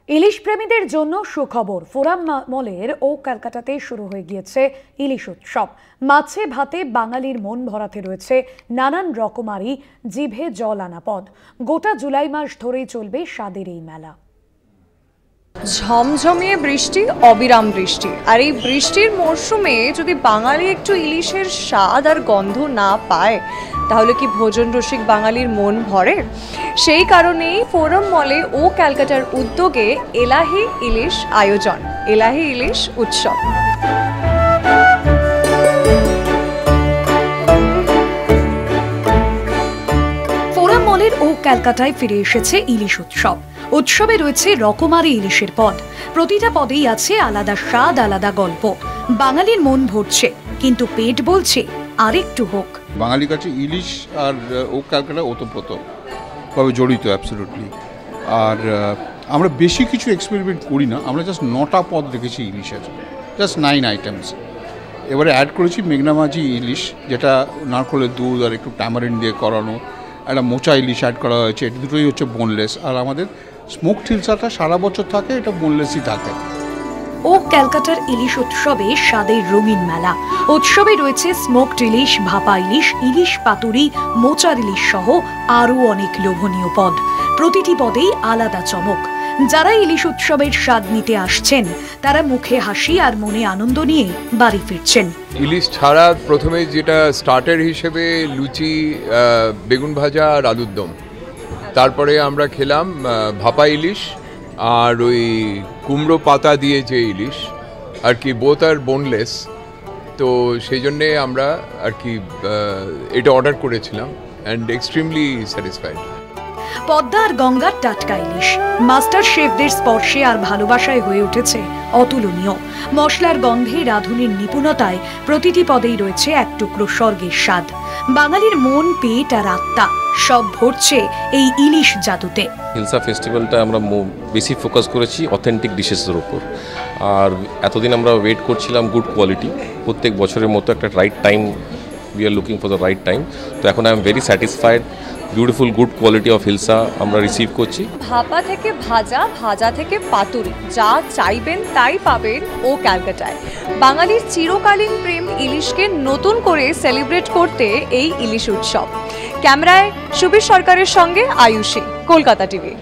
ইলিশ প্রেমীদের জন্য সুখবর। ফোরাম মলের ও ক্যালকাটাতে শুরু হয়ে গিয়েছে ইলিশ উৎসব। মাছে ভাতে বাঙালির মন ভরাতে রয়েছে নানান রকমারি জিভে জল আনা পদ। গোটা জুলাই মাস ধরেই চলবে স্বাদের এই মেলা। ঝমঝমিয়ে বৃষ্টি, অবিরাম বৃষ্টি, আর এই বৃষ্টির মরশুমে যদি বাঙালি একটু ইলিশের স্বাদ আর গন্ধ না পায় তাহলে কি ভোজন রসিক বাঙালির মন ভরে? সেই কারণেই ফোরাম মলে ও ক্যালকাটার উদ্যোগে এলাহি ইলিশ আয়োজন, এলাহি ইলিশ উৎসব। ফোরাম মলের ও ক্যালকাটায় ফিরে এসেছে ইলিশ উৎসব। উৎসবে রয়েছে রকমারি ইলিশের পদ। প্রতিটা পদেই আছে আলাদা স্বাদ, আলাদা গল্প। বাঙালির মন ভরছে, কিন্তু পেট বলছে আরেকটু হোক। বাঙালির কাছে ইলিশ আর ও ক্যালকাটা ওতপ্রোতভাবে জড়িত, অ্যাবসলিউটলি। আর আমরা বেশি কিছু এক্সপেরিমেন্ট করি না, আমরা জাস্ট 9টা পদ রেখেছি ইলিশের, জাস্ট 9 আইটেমস। এবারে অ্যাড করেছি মেঘনা মাঝি ইলিশ, যেটা নারকলের দুধ আর একটু ট্যামারিন দিয়ে করানো। একটা মোচা ইলিশ অ্যাড করা হয়েছে, এটা দুটোই হচ্ছে বোনলেস। আর আমাদের স্মোকড হিলসাটা সারা বছর থাকে, এটা বোনলেসই থাকে। ও ক্যালকাটার ইলিশ উৎসবে স্বাদের রঙিন মেলা। উৎসবে রয়েছে স্মোকড ইলিশ, ভাপা ইলিশ, ইলিশ পাতুরি, মোচার ইলিশ সহ আরও অনেক লোভনীয় পদ। প্রতিটি পদেই আলাদা চমক। যারা ইলিশ উৎসবের স্বাদ নিতে আসছেন তারা মুখে হাসি আর মনে আনন্দ নিয়ে বাড়ি ফিরছেন। ইলিশ ছাড়া প্রথমে যেটা স্টার্টার হিসেবে লুচি, বেগুন ভাজা আর আলুর দম, তারপরে আমরা খেলাম ভাপা ইলিশ আর ওই কুমড়ো পাতা দিয়ে যে ইলিশ আর কি, বোথ আর বোনলেস। তো সেই জন্যে আমরা আর কি এটা অর্ডার করেছিলাম অ্যান্ড এক্সট্রিমলি স্যাটিসফাইড। পদ্মা আর গঙ্গার টাটকা ইলিশ মাস্টার শেফদের স্পর্শে আর ভালোবাসায় হয়ে উঠেছে অতুলনীয়। মশলার গন্ধে, রাঁধুনির নিপুণতায় প্রতিটি পদেই রয়েছে এক টুকরো স্বর্গের স্বাদ। বাঙালির মন, পেট আর আত্মা সব ভরছে এই ইলিশ জাদুতে। হিলসা ফেস্টিভ্যালটা আমরা বেশি ফোকাস করেছি অথেন্টিক ডিশেসের উপর। আর এতদিন আমরা ওয়েট করছিলাম গুড কোয়ালিটি। প্রত্যেক বছরের মতো একটা right time, we are looking for the right time. তো এখন I am very satisfied. Beautiful good quality of hilsa আমরা রিসিভ করছি। ভাপা থেকে ভাজা, ভাজা থেকে পাতুরি, যা চাইবেন তাই পাবেন ও ক্যালকাটায়। বাঙালির চিরকালীন প্রেম ইলিশকে নতুন করে সেলিব্রেট করতে এই ইলিশ উৎসব। ক্যামেরায় সুবীর সরকারের সঙ্গে আয়ুষী, কলকাতা টিভি।